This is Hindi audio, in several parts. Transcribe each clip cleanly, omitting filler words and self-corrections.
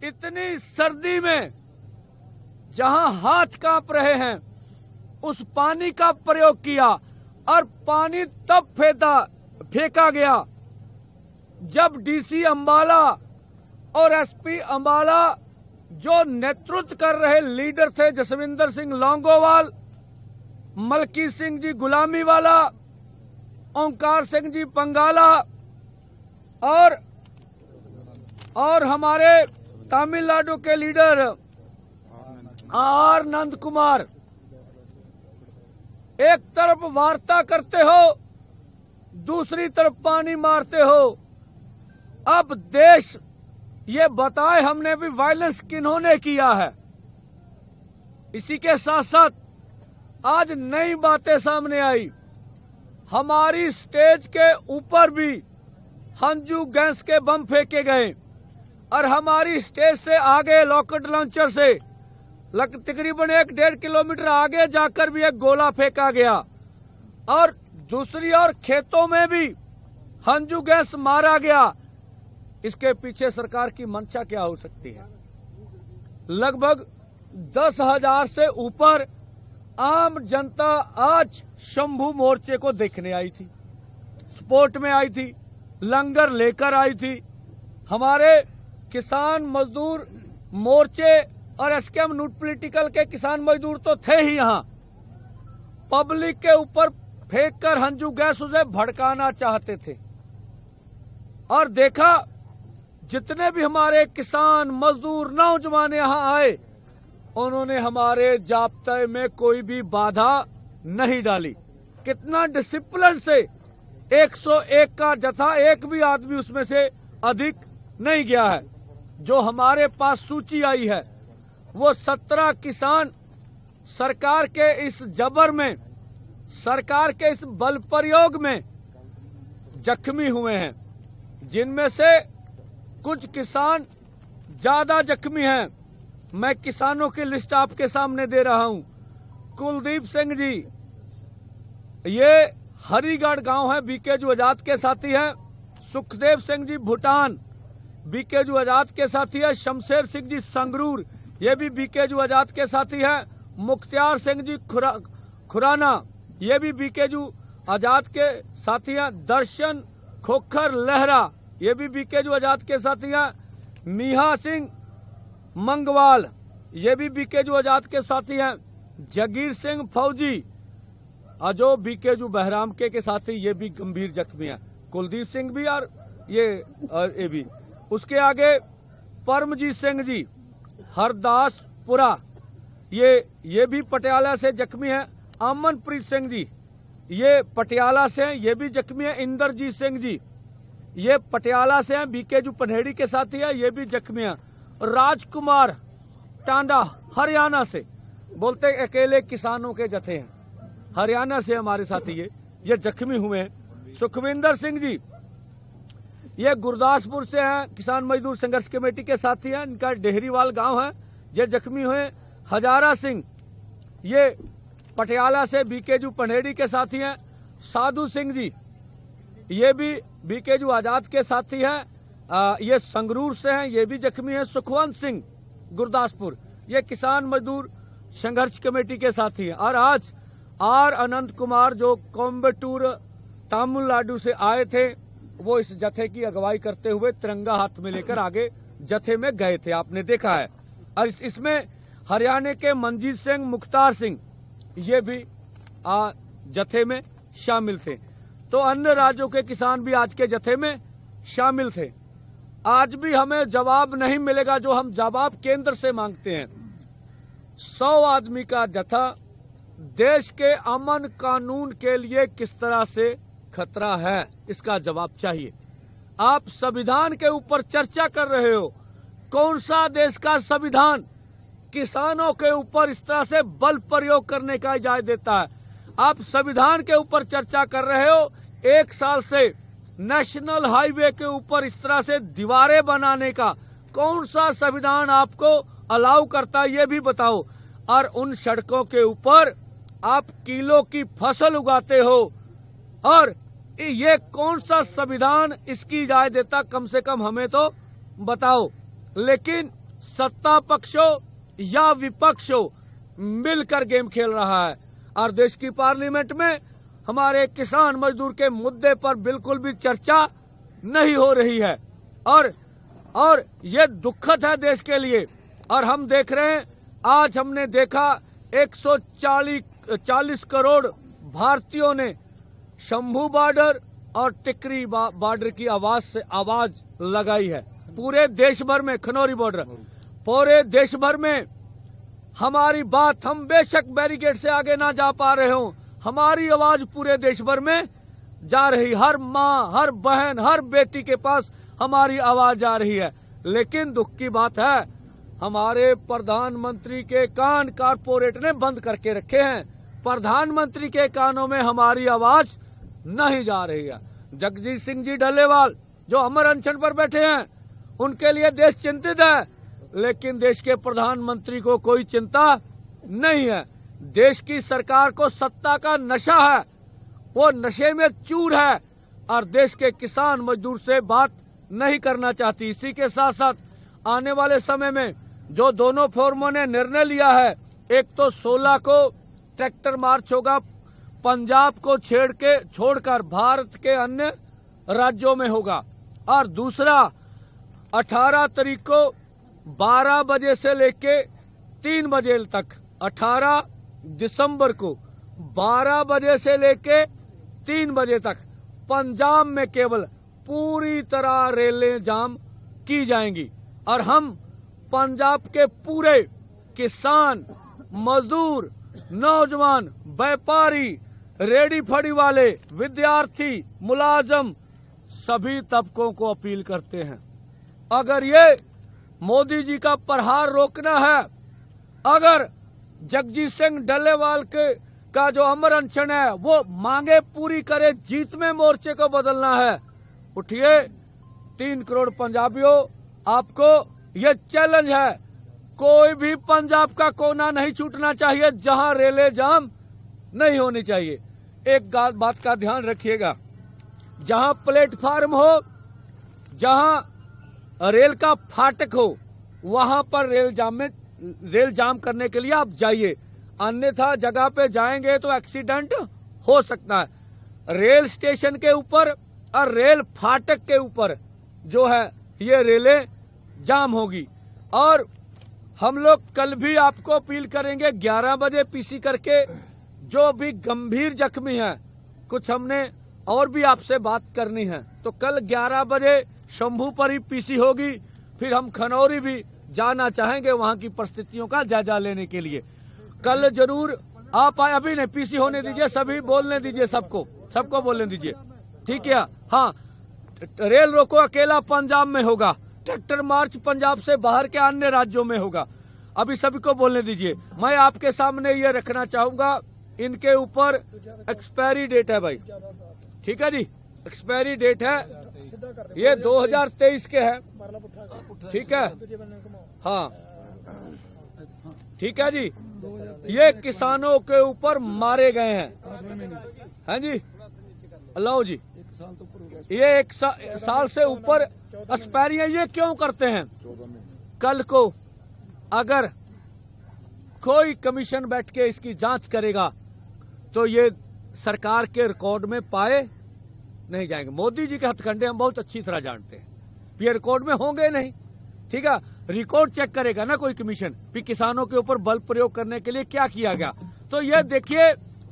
इतनी सर्दी में जहां हाथ कांप रहे हैं उस पानी का प्रयोग किया और पानी तब फेंका गया जब डीसी अंबाला और एसपी अंबाला जो नेतृत्व कर रहे लीडर थे जसविंदर सिंह लौंगोवाल, मलकी सिंह जी गुलामीवाला, ओंकार सिंह जी पंगाला और हमारे तमिलनाडु के लीडर आर नंद कुमार। एक तरफ वार्ता करते हो, दूसरी तरफ पानी मारते हो। अब देश ये बताए हमने भी वायलेंस किन्होंने किया है। इसी के साथ साथ आज नई बातें सामने आई। हमारी स्टेज के ऊपर भी हंजू गैस के बम फेंके गए और हमारी स्टेज से आगे रॉकेट लॉन्चर से तकरीबन 1-1.5 किलोमीटर आगे जाकर भी एक गोला फेंका गया और दूसरी ओर खेतों में भी हंजू गैस मारा गया। इसके पीछे सरकार की मंशा क्या हो सकती है? लगभग 10,000 से ऊपर आम जनता आज शंभू मोर्चे को देखने आई थी, सपोर्ट में आई थी, लंगर लेकर आई थी। हमारे किसान मजदूर मोर्चे और एसकेएम न्यू पॉलिटिकल के किसान मजदूर तो थे ही यहां। पब्लिक के ऊपर फेंककर हंजू गैस उसे भड़काना चाहते थे और देखा जितने भी हमारे किसान मजदूर नौजवान यहां आए उन्होंने हमारे जाब्ते में कोई भी बाधा नहीं डाली। कितना डिसिप्लिन से 101 का जत्था, एक भी आदमी उसमें से अधिक नहीं गया है। जो हमारे पास सूची आई है वो 17 किसान सरकार के इस जबर में, सरकार के इस बल प्रयोग में जख्मी हुए हैं, जिनमें से कुछ किसान ज्यादा जख्मी हैं। मैं किसानों की लिस्ट आपके सामने दे रहा हूं। कुलदीप सिंह जी, ये हरिगढ़ गांव है, बीकेजू आजाद के साथी हैं। सुखदेव सिंह जी भूटान, बीकेजू आजाद के साथी है। शमशेर सिंह जी संगरूर, ये भी बीकेजू आजाद के साथी हैं। मुख्तियार सिंह जी खुराना, ये भी बीकेजू आजाद के साथी हैं। दर्शन खोखर लहरा, ये भी बीकेजू आजाद के साथी हैं। मीहा सिंह मंगवाल, ये भी बीकेजू आजाद के साथी हैं। जगीर सिंह फौजी, जो बीकेजू बहराम के साथी, ये भी गंभीर जख्मी हैं। कुलदीप सिंह भी और ये भी। उसके आगे परमजीत सिंह जी हरदासपुरा, ये भी पटियाला से जख्मी हैं। अमनप्रीत सिंह जी, ये पटियाला से हैं, ये भी जख्मी हैं। इंद्रजीत सिंह जी, ये पटियाला से हैं, बीकेजू पनहेड़ी के साथी है, ये भी जख्मी हैं। राजकुमार टांडा हरियाणा से, बोलते अकेले किसानों के जत्थे हैं, हरियाणा से हमारे साथी ये जख्मी हुए हैं। सुखविंदर सिंह जी, ये गुरदासपुर से हैं, किसान मजदूर संघर्ष कमेटी के साथी हैं, इनका डेहरीवाल गांव है, ये जख्मी हुए। हजारा सिंह, ये पटियाला से बीकेजू पनहेड़ी के साथी हैं। साधु सिंह जी, ये भी बीकेजू आजाद के साथी हैं, ये संगरूर से हैं, ये भी जख्मी हैं। सुखवंत सिंह गुरदासपुर, ये किसान मजदूर संघर्ष कमेटी के साथी हैं। और आज आर अनंत कुमार जो कोयम्बटूर तमिलनाडु से आए थे, वो इस जत्थे की अगुवाई करते हुए तिरंगा हाथ में लेकर आगे जत्थे में गए थे, आपने देखा है। और इसमें हरियाणा के मनजीत सिंह, मुख्तार सिंह, ये भी जत्थे में शामिल थे। तो अन्य राज्यों के किसान भी आज के जत्थे में शामिल थे। आज भी हमें जवाब नहीं मिलेगा जो हम जवाब केंद्र से मांगते हैं। 100 आदमी का जत्था देश के अमन कानून के लिए किस तरह से खतरा है, इसका जवाब चाहिए। आप संविधान के ऊपर चर्चा कर रहे हो, कौन सा देश का संविधान किसानों के ऊपर इस तरह से बल प्रयोग करने का इजाजत देता है? आप संविधान के ऊपर चर्चा कर रहे हो, 1 साल से नेशनल हाईवे के ऊपर इस तरह से दीवारें बनाने का कौन सा संविधान आपको अलाउ करता है, ये भी बताओ। और उन सड़कों के ऊपर आप किलो की फसल उगाते हो, और ये कौन सा संविधान इसकी इजाजत देता, कम से कम हमें तो बताओ। लेकिन सत्ता पक्ष हो या विपक्ष हो, मिलकर गेम खेल रहा है। और देश की पार्लियामेंट में हमारे किसान मजदूर के मुद्दे पर बिल्कुल भी चर्चा नहीं हो रही है और ये दुखद है देश के लिए। और हम देख रहे हैं, आज हमने देखा 140 करोड़ भारतीयों ने शंभू बॉर्डर और टिकरी बॉर्डर की आवाज लगाई है। पूरे देश भर में, खनौरी बॉर्डर, पूरे देश भर में हमारी बात, हम बेशक बैरिकेड से आगे ना जा पा रहे हो, हमारी आवाज पूरे देश भर में जा रही। हर माँ, हर बहन, हर बेटी के पास हमारी आवाज जा रही है। लेकिन दुख की बात है, हमारे प्रधानमंत्री के कान कारपोरेट ने बंद करके रखे हैं। प्रधानमंत्री के कानों में हमारी आवाज नहीं जा रही है। जगजीत सिंह जी डल्लेवाल जो अमर अनशन पर बैठे हैं, उनके लिए देश चिंतित है, लेकिन देश के प्रधानमंत्री को कोई चिंता नहीं है। देश की सरकार को सत्ता का नशा है, वो नशे में चूर है और देश के किसान मजदूर से बात नहीं करना चाहती। इसी के साथ साथ आने वाले समय में जो दोनों फोरमों ने निर्णय लिया है, एक तो 16 को ट्रैक्टर मार्च होगा, पंजाब को छोड़कर भारत के अन्य राज्यों में होगा, और दूसरा 18 तारीख को 12 बजे से लेके 3 बजे तक, 18 दिसंबर को 12 बजे से लेके 3 बजे तक पंजाब में केवल पूरी तरह रेलें जाम की जाएंगी। और हम पंजाब के पूरे किसान, मजदूर, नौजवान, व्यापारी, रेडी फड़ी वाले, विद्यार्थी, मुलाजम, सभी तबकों को अपील करते हैं, अगर ये मोदी जी का प्रहार रोकना है, अगर जगजीत सिंह डल्लेवाल का जो अमर अनशन है वो मांगे पूरी करे, जीत में मोर्चे को बदलना है, उठिए। 3 करोड़ पंजाबियों, आपको ये चैलेंज है, कोई भी पंजाब का कोना नहीं छूटना चाहिए जहां रेले जाम नहीं होनी चाहिए। एक बात का ध्यान रखिएगा, जहां प्लेटफार्म हो, जहां रेल का फाटक हो, वहां पर रेल जाम करने के लिए आप जाइए, अन्यथा जगह पे जाएंगे तो एक्सीडेंट हो सकता है। रेल स्टेशन के ऊपर और रेल फाटक के ऊपर जो है ये रेलें जाम होगी। और हम लोग कल भी आपको अपील करेंगे 11 बजे पीसी करके, जो भी गंभीर जख्मी हैं, कुछ हमने और भी आपसे बात करनी है, तो कल 11 बजे शंभू पर ही पीसी होगी। फिर हम खनौरी भी जाना चाहेंगे वहां की परिस्थितियों का जायजा लेने के लिए। कल जरूर आप आए, अभी नहीं, पीसी होने दीजिए, सभी बोलने दीजिए, सबको बोलने दीजिए, ठीक है। हाँ, रेल रोको अकेला पंजाब में होगा, ट्रैक्टर मार्च पंजाब से बाहर के अन्य राज्यों में होगा, अभी सभी को बोलने दीजिए। मैं आपके सामने ये रखना चाहूंगा, इनके ऊपर एक्सपायरी डेट है भाई, ठीक है जी, एक्सपायरी डेट है, ये 2023 के है, ठीक है, हाँ ठीक है जी। ये किसानों के ऊपर मारे गए हैं जी, लो जी, ये 1 साल से ऊपर एक्सपायरी है। ये क्यों करते हैं? कल को अगर कोई कमीशन बैठ के इसकी जांच करेगा तो ये सरकार के रिकॉर्ड में पाए नहीं जाएंगे। मोदी जी के हथकंडे हम बहुत अच्छी तरह जानते हैं, ये रिकॉर्ड में होंगे नहीं, ठीक है। रिकॉर्ड चेक करेगा ना कोई कमीशन, फिर किसानों के ऊपर बल प्रयोग करने के लिए क्या किया गया। तो ये देखिए,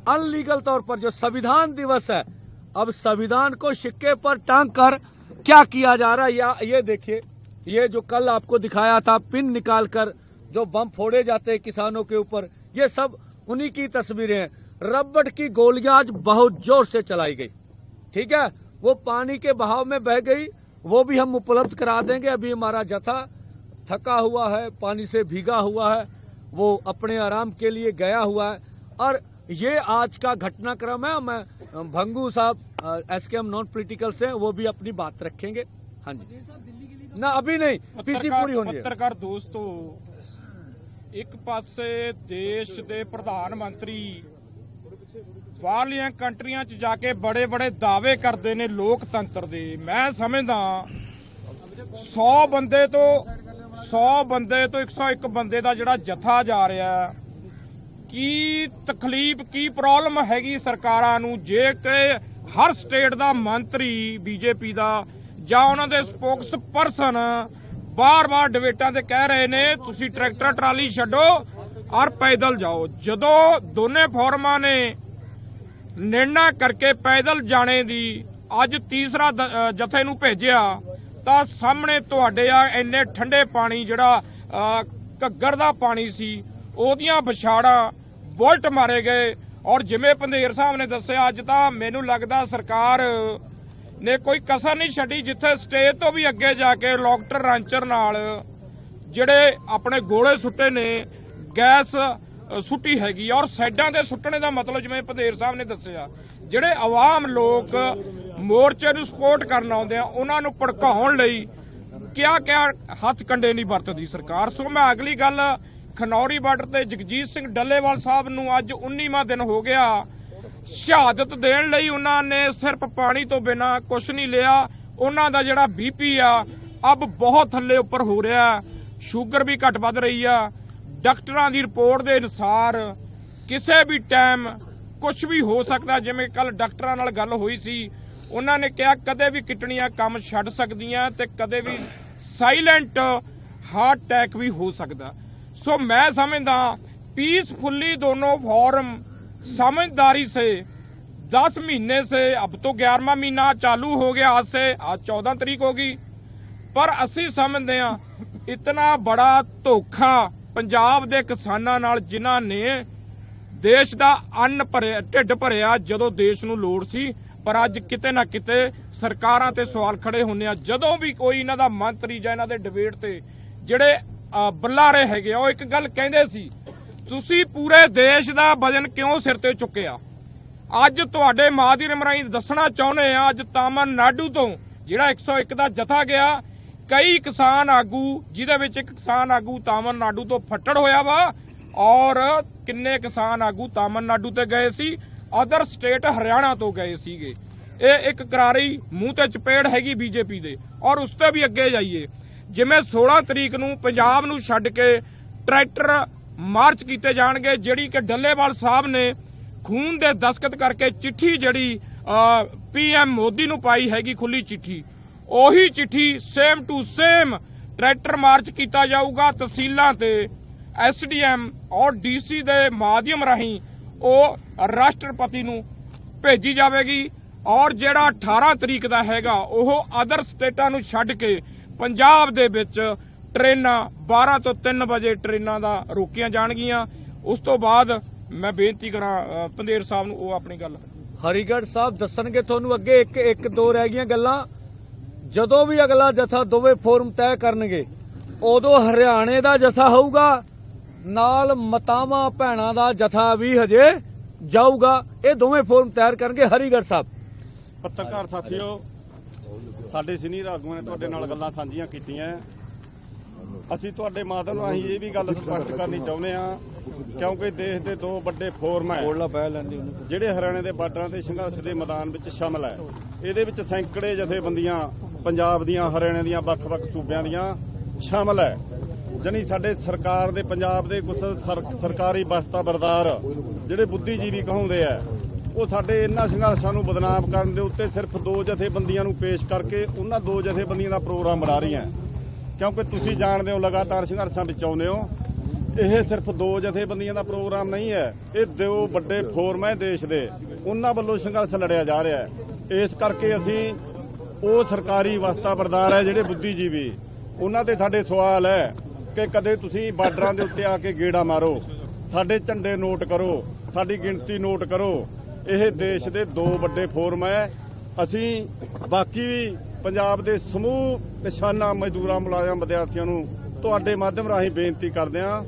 अनलीगल तौर पर जो संविधान दिवस है, अब संविधान को सिक्के पर टांग कर क्या किया जा रहा है, या ये देखिए, ये जो कल आपको दिखाया था, पिन निकालकर जो बम फोड़े जाते हैं किसानों के ऊपर, ये सब उन्हीं की तस्वीरें हैं। रबड़ की गोलियां आज बहुत जोर से चलाई गई, ठीक है, वो पानी के बहाव में बह गई, वो भी हम उपलब्ध करा देंगे। अभी हमारा जत्था थका हुआ है, पानी से भीगा हुआ है, वो अपने आराम के लिए गया हुआ है। और ये आज का घटनाक्रम है। मैं भंगू साहब एसकेएम नॉन पॉलिटिकल से, वो भी अपनी बात रखेंगे। हाँ जी, ना अभी नहीं, पीसी पूरी होनी है। पत्रकार दोस्तों, एक पासे देश के प्रधानमंत्री बाहरलियां कंट्रियां च जाके बड़े बड़े दावे करते ने लोकतंत्र दे। मैं समझदा 100 100 ਬੰਦੇ ਤੋਂ 101 ਬੰਦੇ ਦਾ ਜਿਹੜਾ ਜਥਾ ਜਾ ਰਿਹਾ, ਕੀ ਤਕਲੀਫ ਕੀ ਪ੍ਰੋਬਲਮ ਹੈਗੀ ਸਰਕਾਰਾਂ ਨੂੰ ਜੇ ਕਿ ਹਰ ਸਟੇਟ ਦਾ ਮੰਤਰੀ ਬੀਜੇਪੀ ਦਾ ਜਾਂ ਉਹਨਾਂ ਦੇ ਸਪੋਕਸ ਪਰਸਨ ਬਾਰ-ਬਾਰ ਡਿਬੇਟਾਂ ਤੇ ਕਹਿ ਰਹੇ ਨੇ ਤੁਸੀਂ ਟਰੈਕਟਰ ਟਰਾਲੀ ਛੱਡੋ ਔਰ ਪੈਦਲ ਜਾਓ। ਜਦੋਂ ਦੋਨੇ ਫੋਰਮਾਂ ਨੇ ਨਿਰਣਾ ਕਰਕੇ ਪੈਦਲ ਜਾਣੇ ਦੀ ਅੱਜ ਤੀਸਰਾ ਜਥੇ ਨੂੰ ਭੇਜਿਆ ਤਾਂ ਸਾਹਮਣੇ ਤੁਹਾਡੇ ਆ ਇੰਨੇ ਠੰਡੇ ਪਾਣੀ ਜਿਹੜਾ ਘੱਗਰ ਦਾ ਪਾਣੀ ਸੀ ਉਹਦੀਆਂ ਵਿਛਾੜਾਂ ਬੁਲਟ ਮਾਰੇ ਗਏ। ਔਰ ਜਿਵੇਂ ਪੰਧੇਰ ਸਾਹਿਬ ਨੇ ਦੱਸਿਆ ਅੱਜ ਤਾਂ ਮੈਨੂੰ ਲੱਗਦਾ ਸਰਕਾਰ ਨੇ ਕੋਈ ਕਸਰ ਨਹੀਂ ਛੱਡੀ, ਜਿੱਥੇ ਸਟੇਜ ਤੋਂ ਵੀ ਅੱਗੇ ਜਾ ਕੇ ਲੋਕਟਰ ਰਾਂਚਰ ਨਾਲ ਜਿਹੜੇ ਆਪਣੇ ਗੋਲੇ ਸੁੱਟੇ ਨੇ, ਗੈਸ ਸੁੱਟੀ ਹੈਗੀ। ਔਰ ਸਾਈਡਾਂ ਦੇ ਸੁੱਟਣੇ ਦਾ ਮਤਲਬ ਜਿਵੇਂ ਪੰਧੇਰ ਸਾਹਿਬ ਨੇ ਦੱਸਿਆ ਜਿਹੜੇ ਆਵਾਮ ਲੋਕ ਮੋਰਚੇ ਨੂੰ ਸਪੋਰਟ ਕਰਨ ਆਉਂਦੇ ਆ ਉਹਨਾਂ ਨੂੰ ਭੜਕਾਉਣ ਲਈ ਕਿਆ ਹੱਥ ਕੰਡੇ ਨਹੀਂ ਵਰਤਦੀ ਸਰਕਾਰ। ਸੋ ਮੈਂ ਅਗਲੀ ਗੱਲ ਖਨੌਰੀ ਬਾਰਡਰ ਤੇ ਜਗਜੀਤ ਸਿੰਘ ਡੱਲੇਵਾਲ ਸਾਹਿਬ ਨੂੰ ਅੱਜ 19ਵਾਂ ਦਿਨ ਹੋ ਗਿਆ ਸ਼ਹਾਦਤ ਦੇਣ ਲਈ ਉਹਨਾਂ ਨੇ ਸਿਰਫ ਪਾਣੀ ਤੋਂ ਬਿਨਾਂ ਕੁਝ ਨਹੀਂ ਲਿਆ। ਉਹਨਾਂ ਦਾ ਜਿਹੜਾ ਬੀਪੀ ਆ ਅਬ ਬਹੁਤ ਥੱਲੇ ਉੱਪਰ ਹੋ ਰਿਹਾ, ਸ਼ੂਗਰ ਵੀ ਘਟ ਵੱਧ ਰਹੀ ਆ। ਡਾਕਟਰਾਂ ਦੀ ਰਿਪੋਰਟ ਦੇ ਅਨੁਸਾਰ ਕਿਸੇ ਵੀ ਟਾਈਮ ਕੁਝ ਵੀ ਹੋ ਸਕਦਾ। ਜਿਵੇਂ ਕੱਲ ਡਾਕਟਰਾਂ ਨਾਲ ਗੱਲ ਹੋਈ ਸੀ, ਉਹਨਾਂ ਨੇ ਕਿਹਾ ਕਦੇ ਵੀ ਕਿਡਨੀਆਂ ਕੰਮ ਛੱਡ ਸਕਦੀਆਂ ਤੇ ਕਦੇ ਵੀ ਸਾਇਲੈਂਟ ਹਾਰਟ ਅਟੈਕ ਵੀ ਹੋ ਸਕਦਾ। सो मैं समझदा पीसफुली दोनों फॉर्म समझदारी से 10 महीने से अब तो 11वां महीना चालू हो गया, आज से आज 14 तारीख होगी, पर असी समझते हैं इतना बड़ा धोखा पंजाब दे किसानां नाल जिन्हां ने देश दा अन्न भरिया ढिड भरिया जदों देश नूं लोड़ सी, पर अज किते ना किते सरकारां ते सवाल खड़े होंदे आ। जदों भी कोई इन्हां दा मंत्री जां इन्हां दे डिबेट ते जिहड़े बल्लारे हैगे ਉਹ ਇੱਕ ਗੱਲ ਕਹਿੰਦੇ ਸੀ, ਤੁਸੀਂ ਪੂਰੇ ਦੇਸ਼ ਦਾ ਵਜਨ ਕਿਉਂ ਸਿਰ ਤੇ ਚੁੱਕਿਆ। ਅੱਜ ਤੁਹਾਡੇ ਮਾਧਿਅਮ ਰਾਹੀਂ ਦੱਸਣਾ ਚਾਹੁੰਦੇ ਆ ਅੱਜ ਤਾਮਿਲਨਾਡੂ ਤੋਂ ਜਿਹੜਾ 101 ਦਾ ਜਥਾ ਗਿਆ, ਕਈ ਕਿਸਾਨ ਆਗੂ ਜਿਹਦੇ ਵਿੱਚ ਇੱਕ ਕਿਸਾਨ ਆਗੂ ਤਾਮਿਲਨਾਡੂ ਤੋਂ ਫੱਟੜ ਹੋਇਆ ਵਾ ਔਰ ਕਿੰਨੇ ਕਿਸਾਨ ਆਗੂ ਤਾਮਿਲਨਾਡੂ ਤੇ ਗਏ ਸੀ, ਅਦਰ ਸਟੇਟ ਹਰਿਆਣਾ ਤੋਂ ਗਏ ਸੀਗੇ। ਇਹ ਇੱਕ ਕਰਾਰੀ ਮੂੰਹ ਤੇ ਚਪੇੜ ਹੈਗੀ ਬੀਜੇਪੀ ਦੇ। ਔਰ ਉਸ ਤੋਂ ਵੀ ਅੱਗੇ ਜਾਈਏ, ਜਿਵੇਂ 16 ਤਰੀਕ ਨੂੰ ਪੰਜਾਬ ਨੂੰ ਛੱਡ ਕੇ ਟਰੈਕਟਰ ਮਾਰਚ ਕੀਤੇ ਜਾਣਗੇ, ਜਿਹੜੀ ਕਿ ਡੱਲੇਵਾਲ ਸਾਹਿਬ ਨੇ ਖੂਨ ਦੇ ਦਸਤਖਤ ਕਰਕੇ ਚਿੱਠੀ ਜਿਹੜੀ PM ਮੋਦੀ ਨੂੰ ਪਾਈ ਹੈਗੀ ਖੁੱਲੀ ਚਿੱਠੀ, ਉਹੀ ਚਿੱਠੀ same to same tractor march ਕੀਤਾ ਜਾਊਗਾ। ਤਹਿਸੀਲਾਂ ਤੇ SDM ਔਰ DC ਦੇ ਮਾਧਿਅਮ ਰਾਹੀਂ ਉਹ ਰਾਸ਼ਟਰਪਤੀ ਨੂੰ ਭੇਜੀ ਜਾਵੇਗੀ। ਔਰ ਜਿਹੜਾ 18 ਤਰੀਕ ਦਾ ਹੈਗਾ ਉਹ ਅਦਰ ਸਟੇਟਾਂ ਨੂੰ ਛੱਡ ਕੇ ਪੰਜਾਬ ਦੇ ਵਿੱਚ ਟ੍ਰੇਨਾਂ 12 ਤੋਂ 3 ਵਜੇ ਟ੍ਰੇਨਾਂ ਦਾ ਰੋਕੀਆਂ ਜਾਣਗੀਆਂ। ਉਸ ਤੋਂ ਬਾਅਦ ਮੈਂ ਬੇਨਤੀ ਕਰਾਂ ਪੰਧੇਰ ਸਾਹਿਬ ਨੂੰ ਉਹ ਆਪਣੀ ਗੱਲ ਹਰੀਗੜ੍ਹ ਸਾਹਿਬ ਦੱਸਣਗੇ ਤੁਹਾਨੂੰ ਅੱਗੇ। ਇੱਕ ਦੋ ਰਹਿ ਗਈਆਂ ਗੱਲਾਂ। ਜਦੋਂ ਵੀ ਅਗਲਾ ਜਥਾ ਦੋਵੇਂ ਫੋਰਮ ਤੈਅ ਕਰਨਗੇ ਉਦੋਂ ਹਰਿਆਣੇ ਦਾ ਜਥਾ ਹੋਊਗਾ, ਨਾਲ ਮਾਤਾਵਾਂ ਭੈਣਾਂ ਦਾ ਜਥਾ ਵੀ ਹਜੇ ਜਾਊਗਾ। ਇਹ ਦੋਵੇਂ ਫੋਰਮ ਤਿਆਰ ਕਰਨਗੇ ਹਰੀਗੜ੍ਹ ਸਾਹਿਬ। ਪੱਤਰਕਾਰ ਸਾਥੀਓ, ਸਾਡੇ ਸੀਨੀਅਰ ਆਗੂਆਂ ਨੇ ਤੁਹਾਡੇ ਨਾਲ ਗੱਲਾਂ ਸਾਂਝੀਆਂ ਕੀਤੀਆਂ। ਅਸੀਂ ਤੁਹਾਡੇ ਮਾਧਿਅਮ ਰਾਹੀਂ ਇਹ ਵੀ ਗੱਲ ਸਪਸ਼ਟ ਕਰਨੀ ਚਾਹੁੰਦੇ ਹਾਂ, ਕਿਉਂਕਿ ਦੇਸ਼ ਦੇ ਦੋ ਵੱਡੇ ਫੋਰਮ ਹੈ ਜਿਹੜੇ ਹਰਿਆਣੇ ਦੇ ਬਾਰਡਰਾਂ ਤੇ ਸੰਘਰਸ਼ ਦੇ ਮੈਦਾਨ ਵਿੱਚ ਸ਼ਾਮਲ ਹੈ। ਇਹਦੇ ਵਿੱਚ ਸੈਂਕੜੇ ਜਥੇਬੰਦੀਆਂ ਪੰਜਾਬ ਦੀਆਂ, ਹਰਿਆਣੇ ਦੀਆਂ, ਵੱਖ-ਵੱਖ ਸੂਬਿਆਂ ਦੀਆਂ ਸ਼ਾਮਲ ਹੈ। ਜਾਣੀ ਸਾਡੇ ਸਰਕਾਰ ਦੇ ਪੰਜਾਬ ਦੇ ਕੁਝ ਸਰਕਾਰੀ ਬਸਤਾਬਰਦਾਰ ਜਿਹੜੇ ਬੁੱਧੀਜੀਵੀ ਕਹਾਉਂਦੇ ਆ, ਉਹ ਸਾਡੇ ਇਹਨਾਂ ਸੰਘਰਸ਼ਾਂ ਨੂੰ ਬਦਨਾਮ ਕਰਨ ਦੇ ਉੱਤੇ ਸਿਰਫ ਦੋ ਜਥੇਬੰਦੀਆਂ ਨੂੰ ਪੇਸ਼ ਕਰਕੇ ਉਹਨਾਂ ਦੋ ਜਥੇਬੰਦੀਆਂ ਦਾ ਪ੍ਰੋਗਰਾਮ ਬਣਾ ਰਹੀਆਂ। ਕਿਉਂਕਿ ਤੁਸੀਂ ਜਾਣਦੇ ਹੋ ਲਗਾਤਾਰ ਸੰਘਰਸ਼ਾਂ ਵਿੱਚ ਆਉਂਦੇ ਹੋ, ਇਹ ਸਿਰਫ ਦੋ ਜਥੇਬੰਦੀਆਂ ਦਾ ਪ੍ਰੋਗਰਾਮ ਨਹੀਂ ਹੈ, ਇਹ ਦੋ ਵੱਡੇ ਫੋਰਮ ਹੈ ਦੇਸ਼ ਦੇ, ਉਹਨਾਂ ਵੱਲੋਂ ਸੰਘਰਸ਼ ਲੜਿਆ ਜਾ ਰਿਹਾ ਹੈ। ਇਸ ਕਰਕੇ ਅਸੀਂ ਉਹ ਸਰਕਾਰੀ ਵਸਤਾਬਰਦਾਰ ਹੈ ਜਿਹੜੇ ਬੁੱਧੀਜੀਵੀ, ਉਹਨਾਂ ਤੇ ਸਾਡੇ ਸਵਾਲ ਹੈ ਕਿ ਕਦੇ ਤੁਸੀਂ ਬਾਰਡਰਾਂ ਦੇ ਉੱਤੇ ਆ ਕੇ ਗੇੜਾ ਮਾਰੋ, ਸਾਡੇ ਝੰਡੇ ਨੋਟ ਕਰੋ, ਸਾਡੀ ਗਿਣਤੀ ਨੋਟ ਕਰੋ। ਇਹ ਦੇਸ਼ ਦੇ ਦੋ ਵੱਡੇ ਫੋਰਮ ਹੈ। ਅਸੀਂ ਬਾਕੀ ਵੀ ਪੰਜਾਬ ਦੇ ਸਮੂਹ ਕਿਸਾਨਾਂ, ਮਜ਼ਦੂਰਾਂ, ਮੁਲਾਜ਼ਮ, ਵਿਦਿਆਰਥੀਆਂ ਨੂੰ ਤੁਹਾਡੇ ਮਾਧਿਅਮ ਰਾਹੀਂ ਬੇਨਤੀ ਕਰਦੇ ਹਾਂ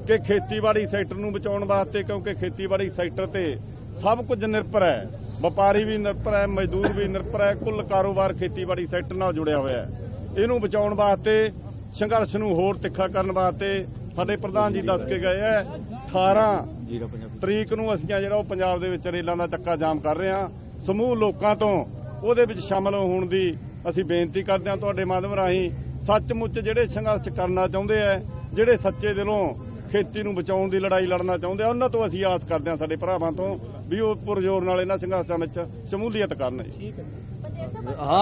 ਕਿ ਖੇਤੀਬਾੜੀ ਸੈਕਟਰ ਨੂੰ ਬਚਾਉਣ ਵਾਸਤੇ, ਕਿਉਂਕਿ ਖੇਤੀਬਾੜੀ ਸੈਕਟਰ ਤੇ ਸਭ ਕੁਝ ਨਿਰਭਰ ਹੈ, ਵਪਾਰੀ ਵੀ ਨਿਰਭਰ ਹੈ, ਮਜ਼ਦੂਰ ਵੀ ਨਿਰਭਰ ਹੈ, ਕੁੱਲ ਕਾਰੋਬਾਰ ਖੇਤੀਬਾੜੀ ਸੈਕਟਰ ਨਾਲ ਜੁੜਿਆ ਹੋਇਆ ਹੈ। ਇਹਨੂੰ ਬਚਾਉਣ ਵਾਸਤੇ, ਸੰਘਰਸ਼ ਨੂੰ ਹੋਰ ਤਿੱਖਾ ਕਰਨ ਵਾਸਤੇ ਸਾਡੇ ਪ੍ਰਧਾਨ ਜੀ ਦੱਸ ਕੇ ਗਏ ਹੈ 18 ਤਰੀਕ ਨੂੰ ਅਸੀਂ ਜਿਹੜਾ ਉਹ ਪੰਜਾਬ ਦੇ ਵਿੱਚ ਰੇਲਾਂ ਦਾ ਚੱਕਾ ਜਾਮ ਕਰ ਰਹੇ ਹਾਂ। ਸਮੂਹ ਲੋਕਾਂ ਤੋਂ ਉਹਦੇ ਵਿੱਚ ਸ਼ਾਮਲ ਹੋਣ ਦੀ ਅਸੀਂ ਬੇਨਤੀ ਕਰਦੇ ਹਾਂ ਤੁਹਾਡੇ ਮਾਧਿਅਮ ਰਾਹੀਂ। ਸੱਚਮੁੱਚ ਜਿਹੜੇ ਸੰਘਰਸ਼ ਕਰਨਾ ਚਾਹੁੰਦੇ ਆ, ਜਿਹੜੇ ਸੱਚੇ ਦਿਲੋਂ ਖੇਤੀ ਨੂੰ ਬਚਾਉਣ ਦੀ ਲੜਾਈ ਲੜਨਾ ਚਾਹੁੰਦੇ ਆ, ਉਹਨਾਂ ਤੋਂ ਅਸੀਂ ਆਸ ਕਰਦੇ ਹਾਂ ਸਾਡੇ ਭਰਾਵਾਂ ਤੋਂ ਵੀ ਉਹ ਪੁਰਜ਼ੋਰ ਨਾਲ ਇਹਨਾਂ ਸੰਘਰਸ਼ਾਂ ਵਿੱਚ ਸ਼ਮੂਲੀਅਤ ਕਰਨ। ਹਾਂ